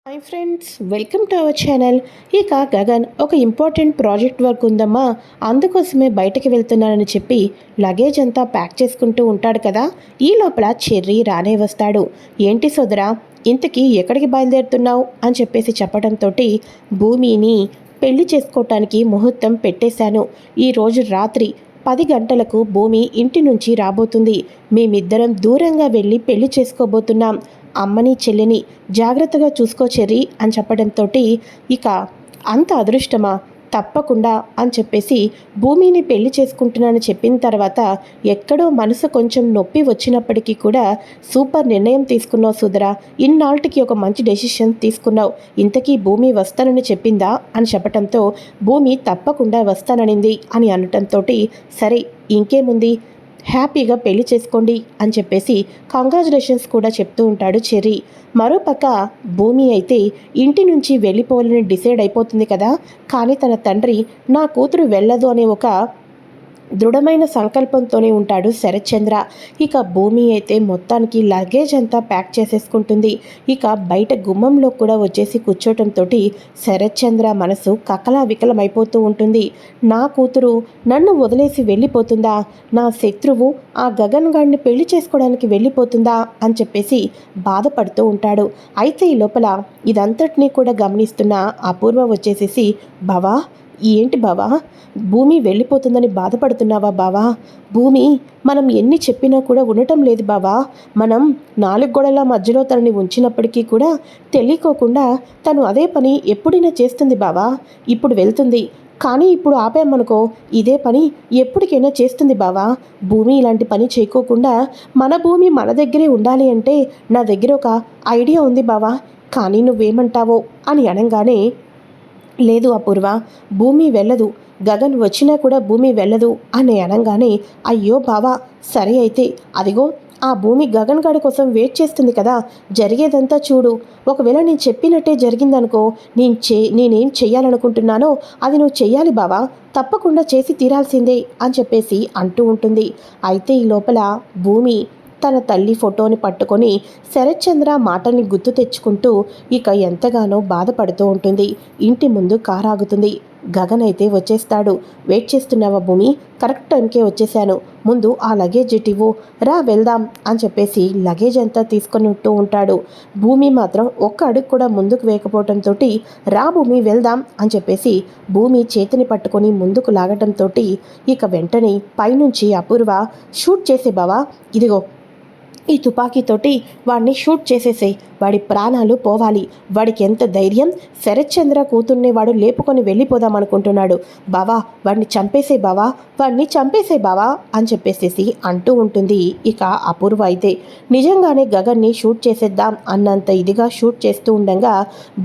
Hi friends, welcome to our channel. ఇక గగన్ ఒక important project work ఉందమ్మా, అందుకోసమే బయటకు వెళ్తున్నానని చెప్పి లగేజ్ అంతా ప్యాక్ చేసుకుంటూ ఉంటాడు కదా. ఈ లోపల చెర్రీ రానే వస్తాడు. ఏంటి సోదరా, ఇంతకీ ఎక్కడికి బయలుదేరుతున్నావు అని చెప్పేసి చెప్పడంతో భూమిని పెళ్లి చేసుకోవటానికి ముహూర్తం పెట్టేశాను. ఈరోజు రాత్రి 10 గంటలకు భూమి ఇంటి నుంచి రాబోతుంది. మేమిద్దరం దూరంగా వెళ్ళి పెళ్లి చేసుకోబోతున్నాం. అమ్మని చెల్లిని జాగ్రత్తగా చూసుకో చెర్రీ అని చెప్పడంతో ఇక అంత అదృష్టమా, తప్పకుండా అని చెప్పేసి భూమిని పెళ్లి చేసుకుంటున్నానని చెప్పిన తర్వాత ఎక్కడో మనసు కొంచెం నొప్పి వచ్చినప్పటికీ కూడా సూపర్ నిర్ణయం తీసుకున్నావు సుధరా, ఇన్నాళ్ళకి ఒక మంచి డెసిషన్ తీసుకున్నావు. ఇంతకీ భూమి వస్తానని చెప్పిందా అని చెప్పడంతో భూమి తప్పకుండా వస్తాననింది అని అనటంతో సరే ఇంకేముంది, హ్యాపీగా పెళ్లి చేసుకోండి అని చెప్పేసి కంగ్రాచులేషన్స్ కూడా చెప్తూ ఉంటాడు చెర్రీ. మరోపక్క భూమి అయితే ఇంటి నుంచి వెళ్ళిపోవాలని డిసైడ్ అయిపోతుంది కదా. కానీ తన తండ్రి నా కూతురు వెళ్ళదు అనే ఒక దృఢమైన సంకల్పంతోనే ఉంటాడు శరత్చంద్ర. ఇక భూమి అయితే మొత్తానికి లగేజ్ అంతా ప్యాక్ చేసేసుకుంటుంది. ఇక బయట గుమ్మంలో కూడా వచ్చేసి కూర్చోటంతో శరత్చంద్ర మనసు కకలా వికలమైపోతూ ఉంటుంది. నా కూతురు నన్ను వదిలేసి వెళ్ళిపోతుందా, నా శత్రువు ఆ గగన్ గాడిని పెళ్లి చేసుకోవడానికి వెళ్ళిపోతుందా అని చెప్పేసి బాధపడుతూ ఉంటాడు. అయితే ఈ లోపల ఇదంతటినీ కూడా గమనిస్తున్న అపూర్వ వచ్చేసేసి, బావా ఏంటి బావా, భూమి వెళ్ళిపోతుందని బాధపడుతున్నావా బావా? భూమి మనం ఎన్ని చెప్పినా కూడా ఉండటం లేదు బావా. మనం 4 గోడల మధ్యలో తనని ఉంచినప్పటికీ కూడా తెలియకోకుండా తను అదే పని ఎప్పుడైనా చేస్తుంది బావా. ఇప్పుడు వెళ్తుంది, కానీ ఇప్పుడు ఆపామనుకో ఇదే పని ఎప్పటికైనా చేస్తుంది బావా. భూమి ఇలాంటి పని చేయకోకుండా మన భూమి మన దగ్గరే ఉండాలి అంటే నా దగ్గర ఒక ఐడియా ఉంది బావా, కానీ నువ్వేమంటావో అని అనగానే, లేదు అపూర్వ, భూమి వెళ్ళదు, గగన్ వచ్చినా కూడా భూమి వెళ్ళదు అని అనగానే, అయ్యో బావా సరే అయితే అదిగో ఆ భూమి గగన్ గాడి కోసం వెయిట్ చేస్తుంది కదా, జరిగేదంతా చూడు. ఒకవేళ నేను చెప్పినట్టే జరిగిందనుకో, నేనేం చెయ్యాలనుకుంటున్నానో అది నువ్వు చెయ్యాలి బావా, తప్పకుండా చేసి తీరాల్సిందే అని చెప్పేసి అంటూ ఉంటుంది. అయితే ఈ లోపల భూమి తన తల్లి ఫోటోని పట్టుకొని శరత్చంద్ర మాటల్ని గుర్తు తెచ్చుకుంటూ ఇక ఎంతగానో బాధపడుతూ ఉంటుంది. ఇంటి ముందు కారు ఆగుతుంది. గగన్ అయితే వచ్చేస్తాడు. వెయిట్ చేస్తున్నావా భూమి, కరెక్ట్ టైంకే వచ్చేసాను, ముందు ఆ లగేజ్ ఇవ్వు, రా వెళ్దాం అని చెప్పేసి లగేజ్ అంతా తీసుకొని ఉంటూ ఉంటాడు. భూమి మాత్రం ఒక్క అడుగు కూడా ముందుకు వేయకపోవడంతో రా భూమి వెళ్దాం అని చెప్పేసి భూమి చేతిని పట్టుకొని ముందుకు లాగటంతో ఇక వెంటనే పైనుంచి అపూర్వ, షూట్ చేసే బావా, ఇదిగో ఈ తుపాకీతోటి వాడిని షూట్ చేసేసేయి, వాడి ప్రాణాలు పోవాలి. వాడికి ఎంత ధైర్యం, శరత్చంద్ర కూతుర్ని వాడు లేపుకొని వెళ్ళిపోదాం అనుకుంటున్నాడు. బావా వాడిని చంపేసే బావా, వాడిని చంపేసే బావా అని చెప్పేసేసి అంటూ ఉంటుంది. ఇక అపూర్వ అయితే నిజంగానే గగన్ని షూట్ చేసేద్దాం అన్నంత ఇదిగా షూట్ చేస్తూ ఉండగా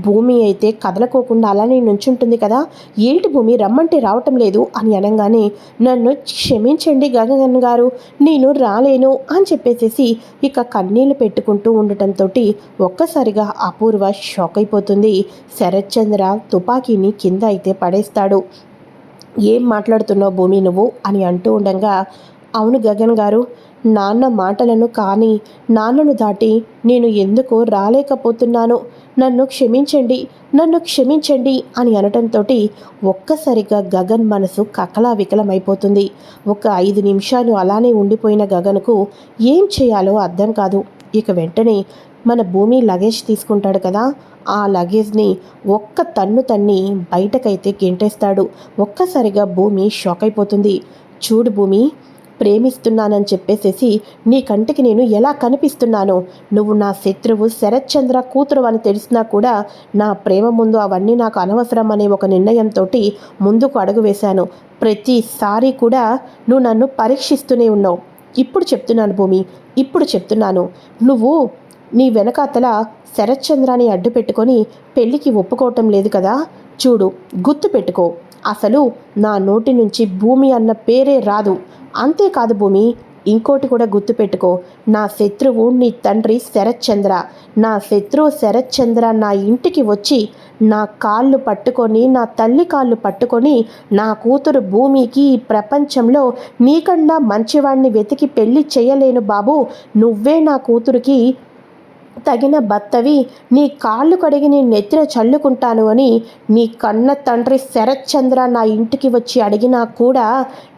భూమి అయితే కదలకోకుండా అలానే నుంచుంటుంది కదా. ఏంటి భూమి రమ్మంటే రావటం లేదు అని అనగానే, నన్ను క్షమించండి గగన్ గారు, నేను రాలేను అని చెప్పేసేసి ఇక కన్నీళ్లు పెట్టుకుంటూ ఉండటంతో ఒక్కసారిగా అపూర్వ షాక్ అయిపోతుంది. శరత్చంద్ర తుపాకీని కింద అయితే పడేస్తాడు. ఏం మాట్లాడుతున్నావు భూమి నువ్వు అని అంటూ ఉండగా, అవును గగన్ గారు, నాన్న మాటలను కానీ నాన్నను దాటి నేను ఎందుకో రాలేకపోతున్నాను, నన్ను క్షమించండి, నన్ను క్షమించండి అని అనటంతో ఒక్కసారిగా గగన్ మనసు కకలా వికలమైపోతుంది. ఒక 5 నిమిషాలు అలానే ఉండిపోయిన గగన్కు ఏం చేయాలో అర్థం కాదు. ఇక వెంటనే మన భూమి లగేజ్ తీసుకుంటాడు కదా, ఆ లగేజ్ని ఒక్క తన్ను తన్ని బయటకైతే గెంటేస్తాడు. ఒక్కసారిగా భూమి షాక్ అయిపోతుంది. చూడు భూమి, ప్రేమిస్తున్నానని చెప్పేసేసి నీ కంటికి నేను ఎలా కనిపిస్తున్నానో, నువ్వు నా శత్రువు శరత్చంద్ర కూతురు అని తెలిసినా కూడా నా ప్రేమ ముందు అవన్నీ నాకు అనవసరం అనే ఒక నిర్ణయంతో ముందుకు అడుగు వేశాను. ప్రతిసారి కూడా నువ్వు నన్ను పరీక్షిస్తూనే ఉన్నావు. ఇప్పుడు చెప్తున్నాను భూమి, ఇప్పుడు చెప్తున్నాను, నువ్వు నీ వెనకాతల శరత్చంద్రాన్ని అడ్డు పెట్టుకొని పెళ్ళికి ఒప్పుకోవటం లేదు కదా. చూడు గుర్తు పెట్టుకో, అసలు నా నోటి నుంచి భూమి అన్న పేరే రాదు. అంతేకాదు భూమి, ఇంకోటి కూడా గుర్తుపెట్టుకో, నా శత్రువు నీ తండ్రి శరత్చంద్ర. నా శత్రువు శరత్చంద్ర నా ఇంటికి వచ్చి నా కాళ్ళు పట్టుకొని, నా తల్లి కాళ్ళు పట్టుకొని, నా కూతురు భూమికి ఈ ప్రపంచంలో నీకన్నా మంచివాడిని వెతికి పెళ్ళి చేయలేను బాబు, నువ్వే నా కూతురికి తగిన భర్తవి, నీ కాళ్ళు కడిగి నీ నెత్తిన చల్లుకుంటాను అని నీ కన్న తండ్రి శరత్చంద్ర నా ఇంటికి వచ్చి అడిగినా కూడా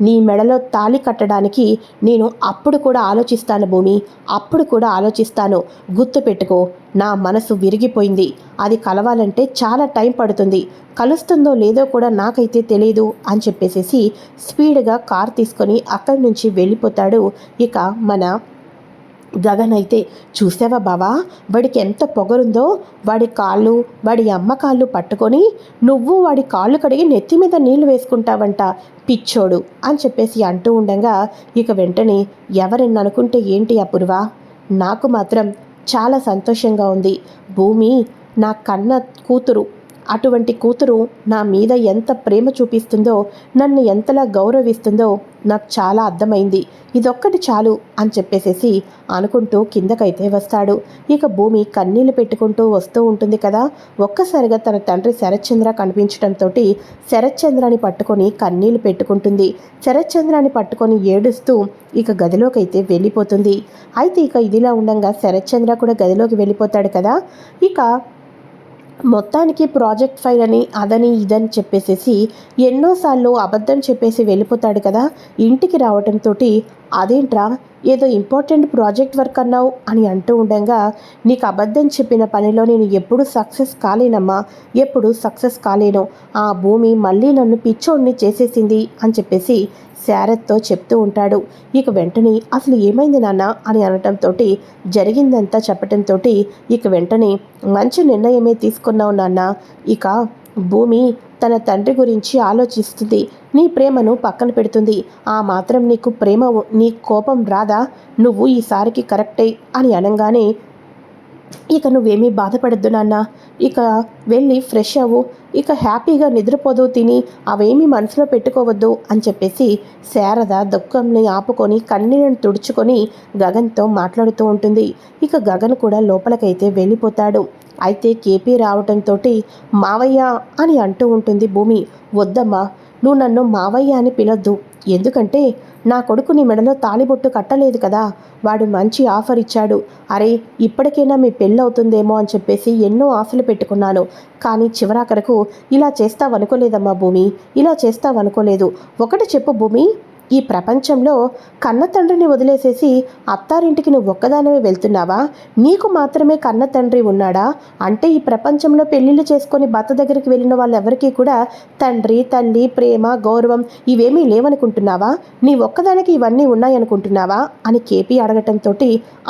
నీ మెడలో తాళి కట్టడానికి నేను అప్పుడు కూడా ఆలోచిస్తాను భూమి, అప్పుడు కూడా ఆలోచిస్తాను. గుర్తుపెట్టుకో, నా మనసు విరిగిపోయింది. అది కలవాలంటే చాలా టైం పడుతుంది. కలుస్తుందో లేదో కూడా నాకైతే తెలియదు అని చెప్పేసేసి స్పీడ్గా కార్ తీసుకొని అక్కడి నుంచి వెళ్ళిపోతాడు. ఇక మన గగన్ అయితే, చూసావా బావా, వాడికి ఎంత పొగరుందో, వాడి కాళ్ళు, వాడి అమ్మ కాళ్ళు పట్టుకొని నువ్వు వాడి కాళ్ళు కడిగి నెత్తి మీద నీళ్లు వేసుకుంటావంట, పిచ్చోడు అని చెప్పేసి అంటూ ఉండగా ఇక వెంటనే ఎవరన్నా అనుకుంటే ఏంటి అపూర్వ, నాకు మాత్రం చాలా సంతోషంగా ఉంది. భూమి నా కన్న కూతురు, అటువంటి కూతురు నా మీద ఎంత ప్రేమ చూపిస్తుందో, నన్ను ఎంతలా గౌరవిస్తుందో నాకు చాలా అర్థమైంది. ఇదొక్కటి చాలు అని చెప్పేసేసి అనుకుంటూ కిందకైతే వస్తాడు. ఇక భూమి కన్నీళ్లు పెట్టుకుంటూ వస్తూ ఉంటుంది కదా. ఒక్కసారిగా తన తండ్రి శరత్చంద్ర కనిపించడంతో శరత్చంద్రాని పట్టుకొని కన్నీళ్లు పెట్టుకుంటుంది. శరత్చంద్రాని పట్టుకొని ఏడుస్తూ ఇక గదిలోకైతే వెళ్ళిపోతుంది. అయితే ఇక ఇదిలా ఉండగా శరత్చంద్ర కూడా గదిలోకి వెళ్ళిపోతాడు కదా. ఇక మొత్తానికి ప్రాజెక్ట్ ఫైల్ అని అదని ఇదని చెప్పేసేసి ఎన్నోసార్లు అబద్ధం చెప్పేసి వెళ్ళిపోతాడు కదా. ఇంటికి రావడంతో అదేంట్రా, ఏదో ఇంపార్టెంట్ ప్రాజెక్ట్ వర్క్ అన్నావు అని అంటూ ఉండగా, నీకు అబద్ధం చెప్పిన పనిలో నేను ఎప్పుడూ సక్సెస్ కాలేనమ్మా, ఎప్పుడు సక్సెస్ కాలేను. ఆ భూమి మళ్ళీ నన్ను పిచ్చోడిని చేసేసింది అని చెప్పేసి శారత్తో చెప్తూ ఉంటాడు. ఇక వెంటనే అసలు ఏమైంది నాన్న అని అనటంతో జరిగిందంతా చెప్పటంతో ఇక వెంటనే మంచి నిర్ణయమే తీసుకున్నావు నాన్న. ఇక భూమి తన తండ్రి గురించి ఆలోచిస్తుంది, నీ ప్రేమను పక్కన పెడుతుంది. ఆ మాత్రం నీకు నీ కోపం రాదా? నువ్వు ఈసారికి కరెక్టే అని అనగానే, ఇక నువ్వేమీ బాధపడద్దు నాన్న, ఇక వెళ్ళి ఫ్రెష్ అవ్వు, ఇక హ్యాపీగా నిద్రపోదు, తిని అవేమీ మనసులో పెట్టుకోవద్దు అని చెప్పేసి శారద దుఃఖంని ఆపుకొని కన్నీళ్ళను తుడుచుకొని గగన్తో మాట్లాడుతూ ఉంటుంది. ఇక గగన్ కూడా లోపలికైతే వెళ్ళిపోతాడు. అయితే కేపీ రావటంతో మావయ్య అని అంటూ ఉంటుంది భూమి. వద్దమ్మా, నువ్వు నన్ను మావయ్య అని పిలొద్దు, ఎందుకంటే నా కొడుకు నీ మెడలో తాళిబొట్టు కట్టలేదు కదా, వాడు మంచి ఆఫర్ ఇచ్చాడు. అరే, ఇప్పటికైనా మీ పెళ్ళవుతుందేమో అని చెప్పేసి ఎన్నో ఆశలు పెట్టుకున్నాను, కానీ చివరాఖరకు ఇలా చేస్తావనుకోలేదమ్మా భూమి, ఇలా చేస్తావనుకోలేదు. ఒకటి చెప్పు భూమి, ఈ ప్రపంచంలో కన్న తండ్రిని వదిలేసేసి అత్తారింటికి నువ్వు ఒక్కదానివే వెళ్తున్నావా? నీకు మాత్రమే కన్న తండ్రి ఉన్నాడా? అంటే ఈ ప్రపంచంలో పెళ్ళిళ్ళు చేసుకొని భర్త దగ్గరికి వెళ్ళిన వాళ్ళెవరికీ కూడా తండ్రి, తల్లి, ప్రేమ, గౌరవం ఇవేమీ లేవనుకుంటున్నావా? నీ ఒక్కదానికి ఇవన్నీ ఉన్నాయనుకుంటున్నావా అని కేపీ అడగటంతో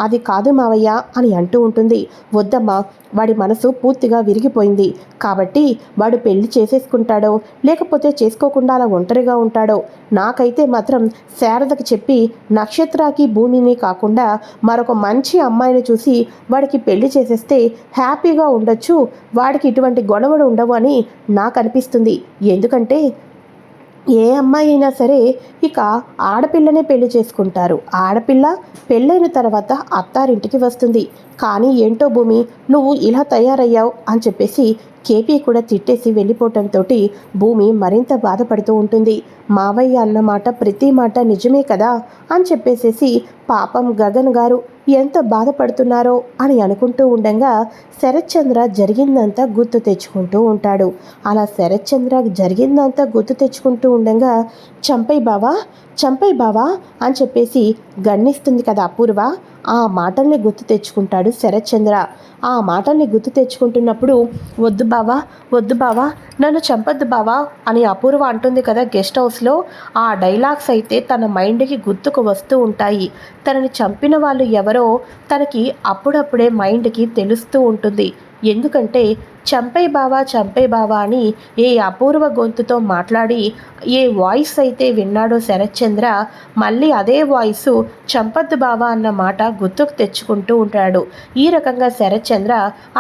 అది కాదు మావయ్య అని అంటూ ఉంటుంది. వద్దమ్మా, వాడి మనసు పూర్తిగా విరిగిపోయింది కాబట్టి వాడు పెళ్లి చేసేసుకుంటాడో లేకపోతే చేసుకోకుండా అలా ఒంటరిగా ఉంటాడో, నాకైతే మాత్రం శారదకి చెప్పి నక్షత్రాకి భూమిని కాకుండా మరొక మంచి అమ్మాయిని చూసి వాడికి పెళ్లి చేసేస్తే హ్యాపీగా ఉండొచ్చు, వాడికి ఇటువంటి గొడవలు ఉండవు అని నాకు అనిపిస్తుంది. ఎందుకంటే ఏ అమ్మాయి అయినా సరే ఇక ఆడపిల్లనే పెళ్లి చేసుకుంటారు. ఆడపిల్ల పెళ్ళైన తర్వాత అత్తారింటికి వస్తుంది. కానీ ఏంటో భూమి, నువ్వు ఇలా తయారయ్యావు అని చెప్పేసి కేపీ కూడా తిట్టేసి వెళ్ళిపోవటంతో భూమి మరింత బాధపడుతూ ఉంటుంది. మావయ్య అన్నమాట ప్రతి మాట నిజమే కదా అని చెప్పేసేసి పాపం గగన్ గారు ఎంత బాధపడుతున్నారో అని అనుకుంటూ ఉండగా శరత్చంద్ర జరిగిందంతా గుర్తు తెచ్చుకుంటూ ఉంటాడు. అలా శరత్చంద్ర జరిగిందంతా గుర్తు తెచ్చుకుంటూ ఉండగా చంపై బావా అని చెప్పేసి గన్నిస్తుంది కదా అపూర్వ. ఆ మాటల్ని గుర్తు తెచ్చుకుంటాడు శరత్చంద్ర. ఆ మాటల్ని గుర్తు తెచ్చుకుంటున్నప్పుడు వద్దు బావా నన్ను చంపొద్దు బావా అని అపూర్వ అంటుంది కదా గెస్ట్ హౌస్లో. ఆ డైలాగ్స్ అయితే తన మైండ్కి గుర్తుకు వస్తూ ఉంటాయి. తనని చంపిన వాళ్ళు ఎవరో తనకి అప్పుడప్పుడే మైండ్కి తెలుస్తూ ఉంటుంది. ఎందుకంటే చంపై బావా అని ఏ అపూర్వ గొంతుతో మాట్లాడి ఏ వాయిస్ అయితే విన్నాడో శరత్చంద్ర, మళ్ళీ అదే వాయిస్ చంపద్దు బావా అన్న మాట గుర్తుకు తెచ్చుకుంటూ ఉంటాడు. ఈ రకంగా శరత్చంద్ర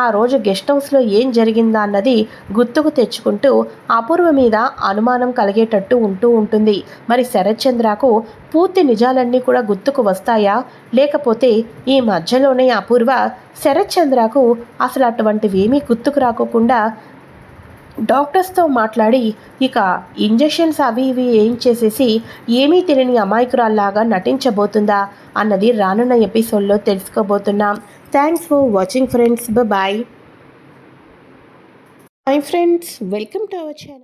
ఆ రోజు గెస్ట్ హౌస్లో ఏం జరిగిందా అన్నది గుర్తుకు తెచ్చుకుంటూ అపూర్వ మీద అనుమానం కలిగేటట్టు ఉంటూ ఉంటుంది. మరి శరత్చంద్రకు పూర్తి నిజాలన్నీ కూడా గుర్తుకు వస్తాయా, లేకపోతే ఈ మధ్యలోనే అపూర్వ శరత్చంద్రకు అసలు అటువంటివేమీ గుర్తుకు రాకోకుండా డాక్టర్స్తో మాట్లాడి ఇక ఇంజెక్షన్స్ అవి ఇవి ఏం చేసేసి ఏమీ తెలియని అమాయకురాల్లాగా నటించబోతుందా అన్నది రానున్న ఎపిసోడ్లో తెలుసుకోబోతున్నాం. Thanks for watching friends. Bye. Hi friends, welcome to our channel.